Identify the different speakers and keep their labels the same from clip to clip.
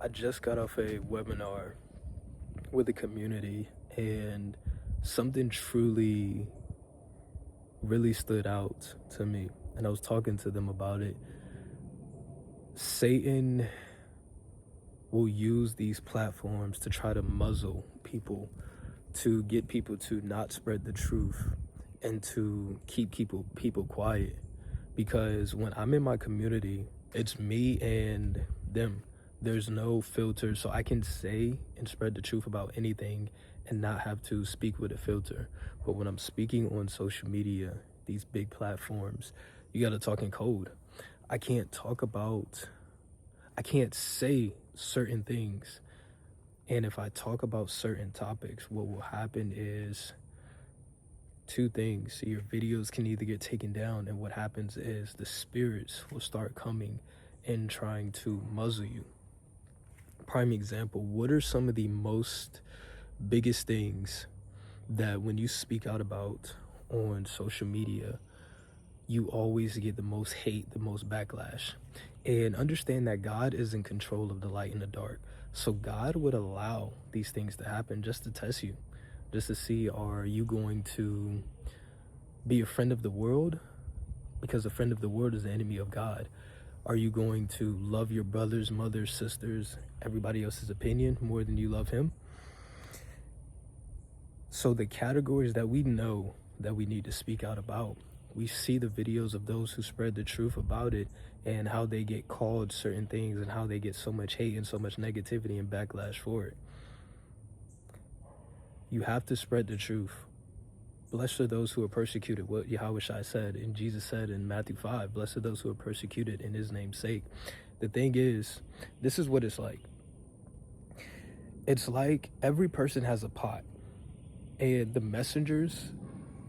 Speaker 1: I just got off a webinar with a community, and something truly really stood out to me. And I was talking to them about it. Satan will use these platforms to try to muzzle people, to get people to not spread the truth, and to keep people quiet. Because when I'm in my community, it's me and them. There's no filter, so I can say and spread the truth about anything and not have to speak with a filter. But when I'm speaking on social media, these big platforms, you gotta talk in code. I can't I can't say certain things. And if I talk about certain topics, what will happen is two things. Your videos can either get taken down, and what happens is the spirits will start coming and trying to muzzle you. Prime example, what are some of the biggest things that when you speak out about on social media, you always get the most hate, the most backlash? And understand that God is in control of the light and the dark. So God would allow these things to happen just to test you, just to see, are you going to be a friend of the world? Because a friend of the world is the enemy of God. Are you going to love your brothers, mothers, sisters, everybody else's opinion more than you love him? So the categories that we know that we need to speak out about, we see the videos of those who spread the truth about it and how they get called certain things and how they get so much hate and so much negativity and backlash for it. You have to spread the truth. Blessed are those who are persecuted, what Yahushua said, and Jesus said in Matthew 5, blessed are those who are persecuted in his name's sake. The thing is, this is what it's like. It's like every person has a pot, and the messengers,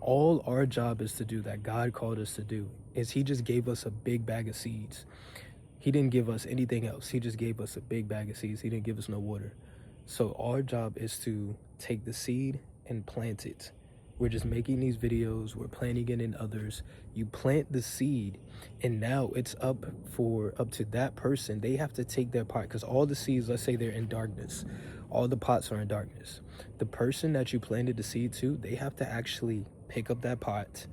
Speaker 1: all our job is to do that God called us to do, is he just gave us a big bag of seeds. He didn't give us anything else. He just gave us a big bag of seeds. He didn't give us no water. So our job is to take the seed and plant it. We're just making these videos, we're planting it in others. You plant the seed, and now it's up to that person. They have to take their part, because all the seeds, let's say they're in darkness, all the pots are in darkness. The person that you planted the seed to, they have to actually pick up that pot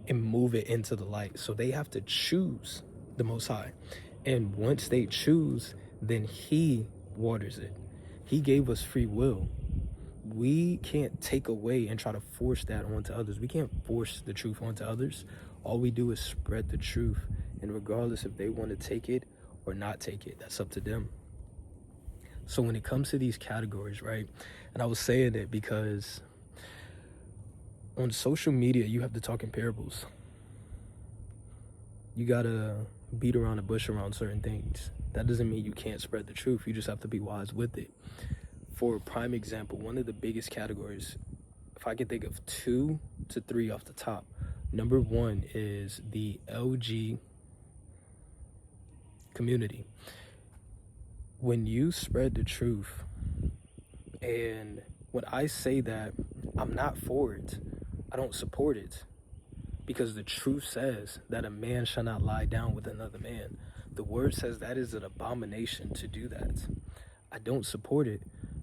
Speaker 1: and move it into the light. So they have to choose the Most High. And once they choose, then he waters it. He gave us free will. We can't take away and try to force that onto others. We can't force the truth onto others. All we do is spread the truth. And regardless if they want to take it or not take it, that's up to them. So when it comes to these categories, right? And I was saying it because on social media, you have to talk in parables. You gotta beat around the bush around certain things. That doesn't mean you can't spread the truth. You just have to be wise with it. For a prime example, one of the biggest categories, if I can think of 2 to 3 off the top, number one is the LG community. When you spread the truth, and when I say that, I'm not for it, I don't support it, because the truth says that a man shall not lie down with another man. The word says that is an abomination to do that. I don't support it.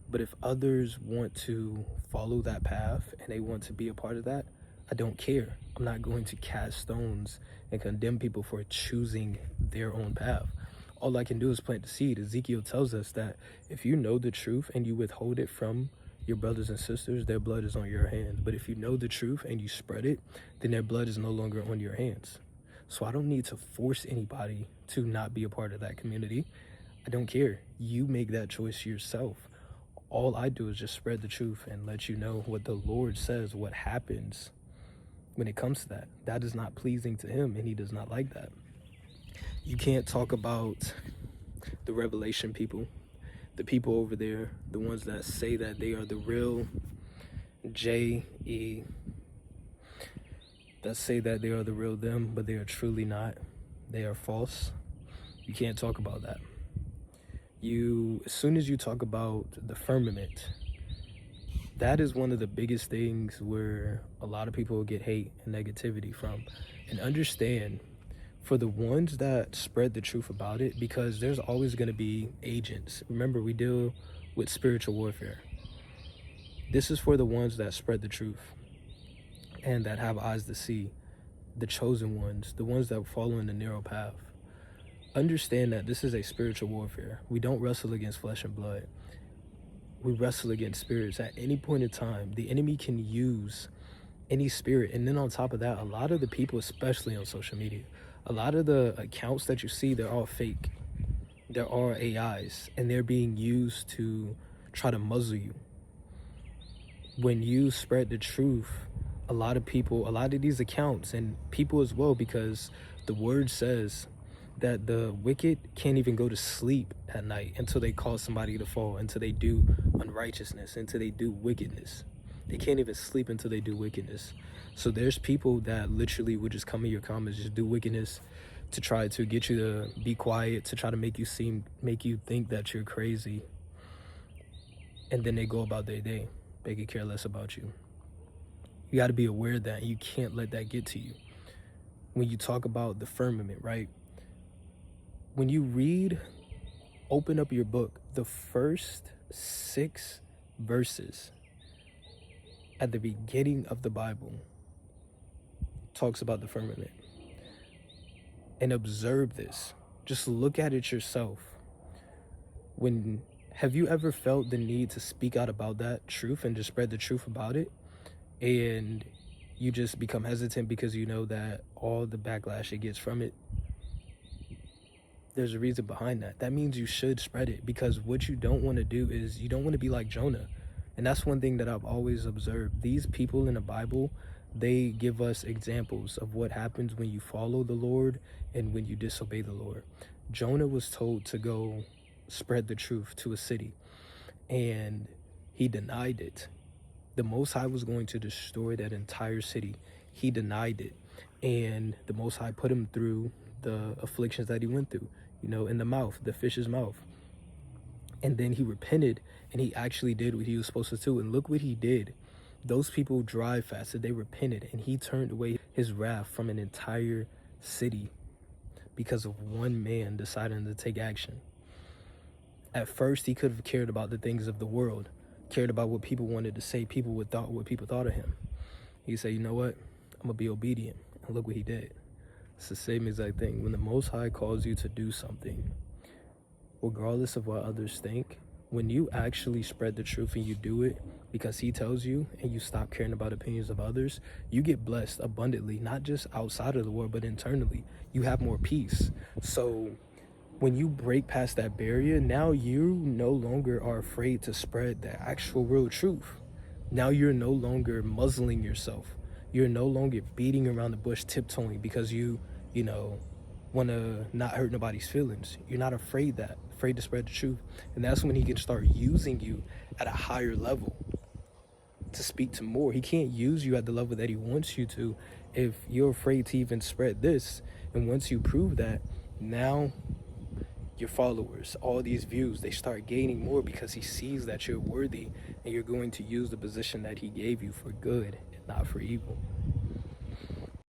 Speaker 1: But if others want to follow that path and they want to be a part of that, I don't care. I'm not going to cast stones and condemn people for choosing their own path. All I can do is plant the seed. Ezekiel tells us that if you know the truth and you withhold it from your brothers and sisters, their blood is on your hands. But if you know the truth and you spread it, then their blood is no longer on your hands. So I don't need to force anybody to not be a part of that community. I don't care. You make that choice yourself. All I do is just spread the truth and let you know what the Lord says, what happens when it comes to that. That is not pleasing to him, and he does not like that. You can't talk about the revelation people, the people over there, the ones that say that they are the real J.E., that say that they are the real them, but they are truly not. They are false. You can't talk about that. As soon as you talk about the firmament, that is one of the biggest things where a lot of people get hate and negativity from. And understand, For the ones that spread the truth about it, because there's always going to be agents. Remember, we deal with spiritual warfare. This is for the ones that spread the truth and that have eyes to see, the chosen ones, the ones that follow in the narrow path. Understand that this is a spiritual warfare. We don't wrestle against flesh and blood. We wrestle against spirits. At any point in time, the enemy can use any spirit. And then on top of that, a lot of the people, especially on social media, a lot of the accounts that you see, they're all fake. They're all AIs, and they're being used to try to muzzle you. When you spread the truth, a lot of people, a lot of these accounts, and people as well, because the word says that the wicked can't even go to sleep at night until they cause somebody to fall, until they do unrighteousness, until they do wickedness. They can't even sleep until they do wickedness. So there's people that literally would just come in your comments, just do wickedness to try to get you to be quiet, to try to make you think that you're crazy. And then they go about their day. They could care less about you. You got to be aware of that. You can't let that get to you. When you talk about the firmament, right? When you read, open up your book, the first 6 verses at the beginning of the Bible talks about the firmament. And observe this. Just look at it yourself. Have you ever felt the need to speak out about that truth and just spread the truth about it? And you just become hesitant because you know that all the backlash it gets from it? There's a reason behind that. That means you should spread it, because what you don't want to do is you don't want to be like Jonah. And that's one thing that I've always observed. These people in the Bible, they give us examples of what happens when you follow the Lord and when you disobey the Lord. Jonah was told to go spread the truth to a city, and he denied it. The Most High was going to destroy that entire city. He denied it. And the Most High put him through the afflictions that he went through, in the mouth, the fish's mouth. And then he repented, and he actually did what he was supposed to do. And look what he did. Those people dry fasted, they repented, and he turned away his wrath from an entire city because of one man deciding to take action. At first, he could have cared about the things of the world, cared about what people wanted to say, what people thought of him. He said, you know what? I'm going to be obedient. And look what he did. It's the same exact thing. When the Most High calls you to do something, regardless of what others think, when you actually spread the truth and you do it because he tells you, and you stop caring about opinions of others, you get blessed abundantly, not just outside of the world, but internally. You have more peace. So when you break past that barrier, now you no longer are afraid to spread the actual real truth. Now you're no longer muzzling yourself. You're no longer beating around the bush, tiptoeing because you want to not hurt nobody's feelings. You're not afraid to spread the truth. And that's when he can start using you at a higher level to speak to more. He can't use you at the level that he wants you to if you're afraid to even spread this. And once you prove that, now your followers, all these views, they start gaining more because he sees that you're worthy and you're going to use the position that he gave you for good and not for evil.